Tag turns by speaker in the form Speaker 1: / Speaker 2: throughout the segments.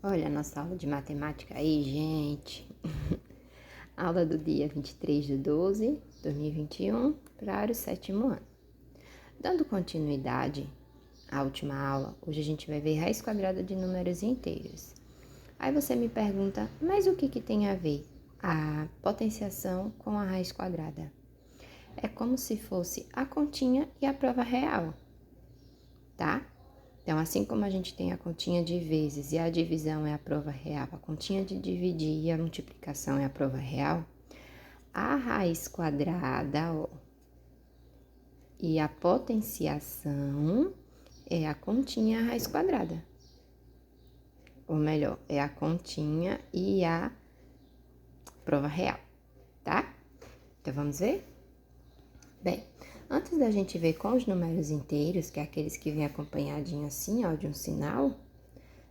Speaker 1: Olha a nossa aula de matemática aí, gente. Aula do dia 23/12/2021, para o sétimo ano. Dando continuidade à última aula, hoje a gente vai ver raiz quadrada de números inteiros. Aí você me pergunta, mas o que tem a ver a potenciação com a raiz quadrada? É como se fosse a continha e a prova real, tá? Então, assim como a gente tem a continha de vezes e a divisão é a prova real, a continha de dividir e a multiplicação é a prova real, a raiz quadrada, ó, e a potenciação é a continha e a raiz quadrada. Ou melhor, é a continha e a prova real, tá? Então, vamos ver? Bem, antes da gente ver com os números inteiros, que é aqueles que vêm acompanhadinho assim, ó, de um sinal,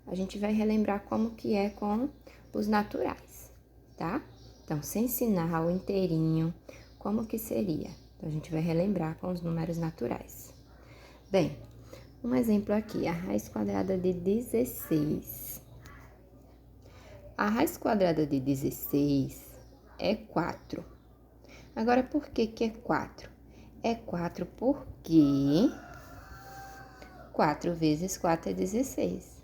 Speaker 1: a gente vai relembrar como que é com os naturais, tá? Então, sem sinal, inteirinho, como que seria? Então, a gente vai relembrar com os números naturais. Bem, um exemplo aqui, a raiz quadrada de 16. A raiz quadrada de 16 é 4. Agora, por que é 4? É 4 porque 4 vezes 4 é 16.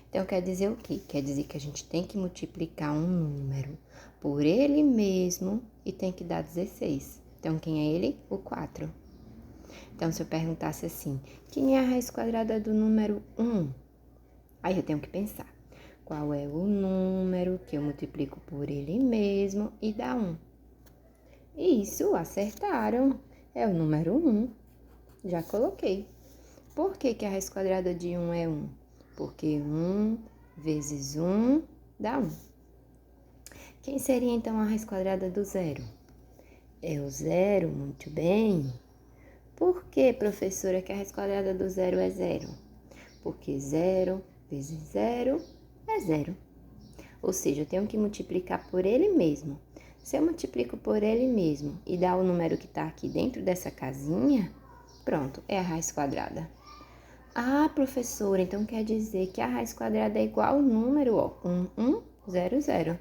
Speaker 1: Então, quer dizer o quê? Quer dizer que a gente tem que multiplicar um número por ele mesmo e tem que dar 16. Então, quem é ele? O 4. Então, se eu perguntasse assim, quem é a raiz quadrada do número 1? Aí eu tenho que pensar, qual é o número que eu multiplico por ele mesmo e dá 1? Isso, acertaram. É o número 1. Já coloquei. Por que a raiz quadrada de 1 é 1? Porque 1 vezes 1 dá 1. Quem seria então a raiz quadrada do 0? É o 0, muito bem. Por que, professora, que a raiz quadrada do 0 é 0? Porque 0 vezes 0 é 0. Ou seja, eu tenho que multiplicar por ele mesmo. Se eu multiplico por ele mesmo e dá o número que está aqui dentro dessa casinha, pronto, é a raiz quadrada. Ah, professora, então quer dizer que a raiz quadrada é igual ao número, ó, 1100.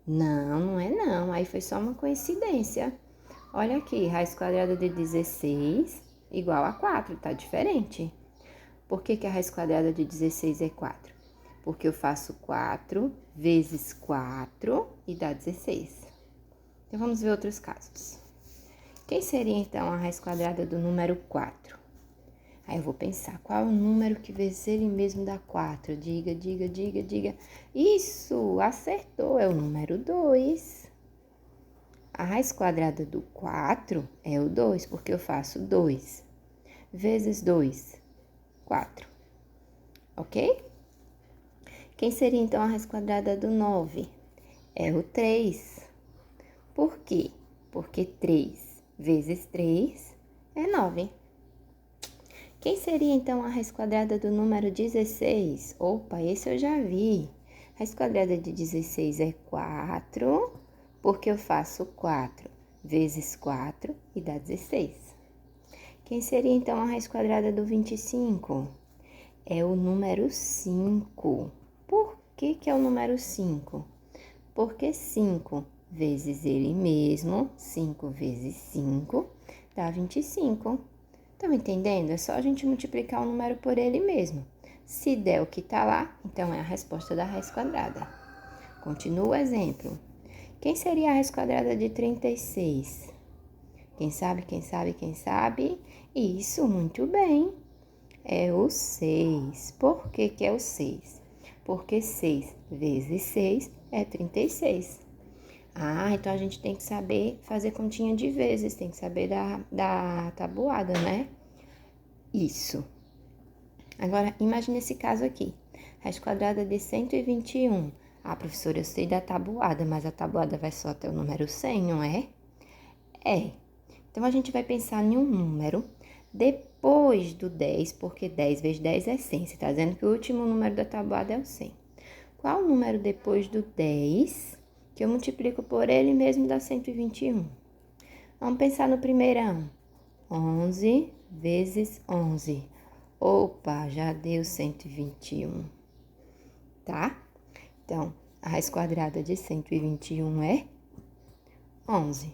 Speaker 1: Não, não é não, aí foi só uma coincidência. Olha aqui, raiz quadrada de 16 igual a 4, tá diferente. Por que a raiz quadrada de 16 é 4? Porque eu faço 4 vezes 4 e dá 16. Então, vamos ver outros casos. Quem seria, então, a raiz quadrada do número 4? Aí eu vou pensar, qual é o número que vezes ele mesmo dá 4? Diga. Isso, acertou, é o número 2. A raiz quadrada do 4 é o 2, porque eu faço 2 vezes 2, 4. Ok? Quem seria, então, a raiz quadrada do 9? É o 3. Por quê? Porque 3 vezes 3 é 9. Quem seria, então, a raiz quadrada do número 16? Opa, esse eu já vi. Raiz quadrada de 16 é 4, porque eu faço 4 vezes 4 e dá 16. Quem seria, então, a raiz quadrada do 25? É o número 5. Por que é o número 5? Porque 5 vezes ele mesmo, 5 vezes 5, dá 25. Estão entendendo? É só a gente multiplicar o número por ele mesmo. Se der o que está lá, então é a resposta da raiz quadrada. Continua o exemplo. Quem seria a raiz quadrada de 36? Quem sabe? Isso, muito bem. É o 6. Por que é o 6? Porque 6 vezes 6 é 36. Ah, então a gente tem que saber fazer continha de vezes, tem que saber da tabuada, né? Isso. Agora, imagine esse caso aqui. Raiz quadrada de 121. Ah, professora, eu sei da tabuada, mas a tabuada vai só até o número 100, não é? É. Então, a gente vai pensar em um número depois do 10, porque 10 vezes 10 é 100. Você está dizendo que o último número da tabuada é o 100. Qual o número depois do 10 que eu multiplico por ele mesmo dá 121? Vamos pensar no primeirão. 11 vezes 11. Opa, já deu 121. tá? Então, a raiz quadrada de 121 é 11.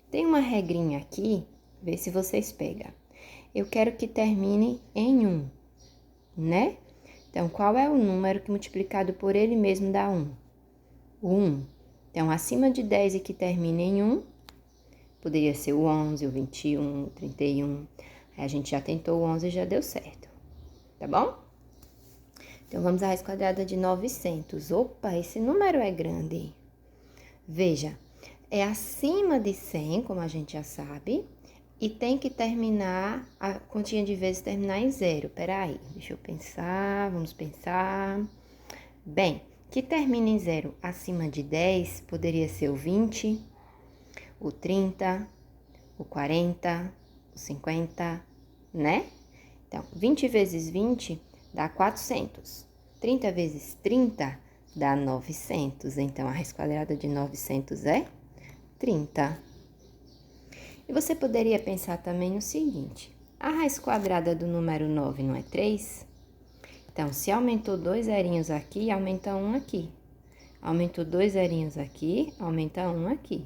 Speaker 1: Tem uma regrinha aqui, vê se vocês pegam. Eu quero que termine em 1, né? Então, qual é o número que multiplicado por ele mesmo dá 1? O 1. Então, acima de 10 e que termina em 1, poderia ser o 11, o 21, o 31. Aí a gente já tentou o 11 e já deu certo, tá bom? Então, vamos à raiz quadrada de 900. Opa, esse número é grande. Veja, é acima de 100, como a gente já sabe, e tem que terminar, a continha de vezes terminar em 0. Peraí, deixa eu pensar, vamos pensar. Bem, que termina em 0 acima de 10, poderia ser o 20, o 30, o 40, o 50, né? Então, 20 vezes 20 dá 400. 30 vezes 30 dá 900. Então, a raiz quadrada de 900 é 30. E você poderia pensar também o seguinte: a raiz quadrada do número 9 não é 3? Então, se aumentou 2 zerinhos aqui, aumenta 1 aqui. Aumentou 2 zerinhos aqui, aumenta 1 aqui.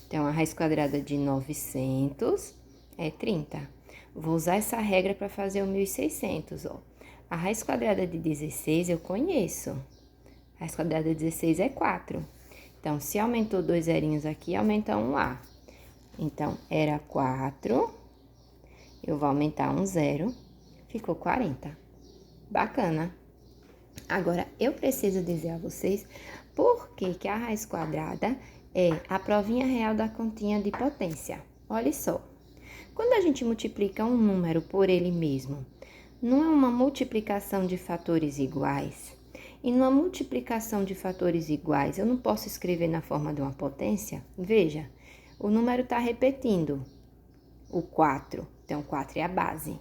Speaker 1: Então, a raiz quadrada de 900 é 30. Vou usar essa regra para fazer o 1600, ó. A raiz quadrada de 16 eu conheço. A raiz quadrada de 16 é 4. Então, se aumentou 2 zerinhos aqui, aumenta 1 lá. Então, era 4. Eu vou aumentar 1 zero. Ficou 40. Bacana. Agora, eu preciso dizer a vocês por que a raiz quadrada é a provinha real da continha de potência. Olha só. Quando a gente multiplica um número por ele mesmo, não é uma multiplicação de fatores iguais? E numa multiplicação de fatores iguais, eu não posso escrever na forma de uma potência? Veja, o número está repetindo, o 4. Então, 4 é a base.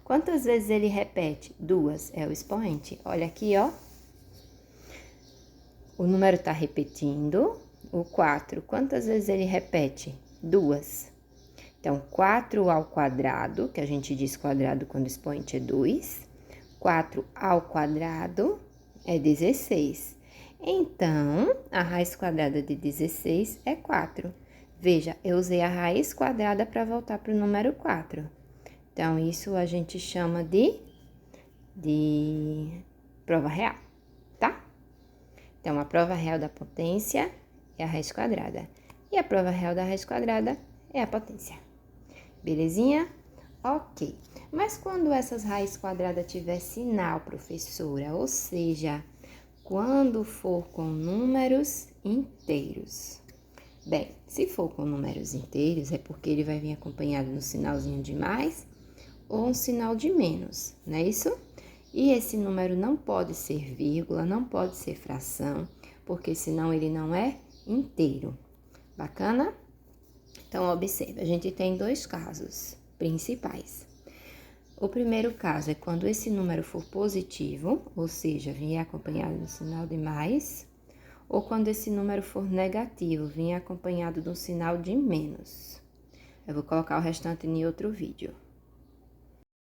Speaker 1: Quantas vezes ele repete? 2 é o expoente. Olha aqui, ó. O número está repetindo, o 4. Quantas vezes ele repete? 2. Então, 4 ao quadrado, que a gente diz quadrado quando o expoente é 2. 4 ao quadrado é 16. Então, a raiz quadrada de 16 é 4. Veja, eu usei a raiz quadrada para voltar para o número 4. Então, isso a gente chama de prova real, tá? Então, a prova real da potência é a raiz quadrada. E a prova real da raiz quadrada é a potência. Belezinha? Ok. Mas quando essas raízes quadradas tiver sinal, professora, ou seja, quando for com números inteiros. Bem, se for com números inteiros, é porque ele vai vir acompanhado no sinalzinho de mais ou um sinal de menos, não é isso? E esse número não pode ser vírgula, não pode ser fração, porque senão ele não é inteiro. Bacana? Então, observe, a gente tem dois casos principais. O primeiro caso é quando esse número for positivo, ou seja, vier acompanhado do sinal de mais, ou quando esse número for negativo, vier acompanhado do sinal de menos. Eu vou colocar o restante em outro vídeo.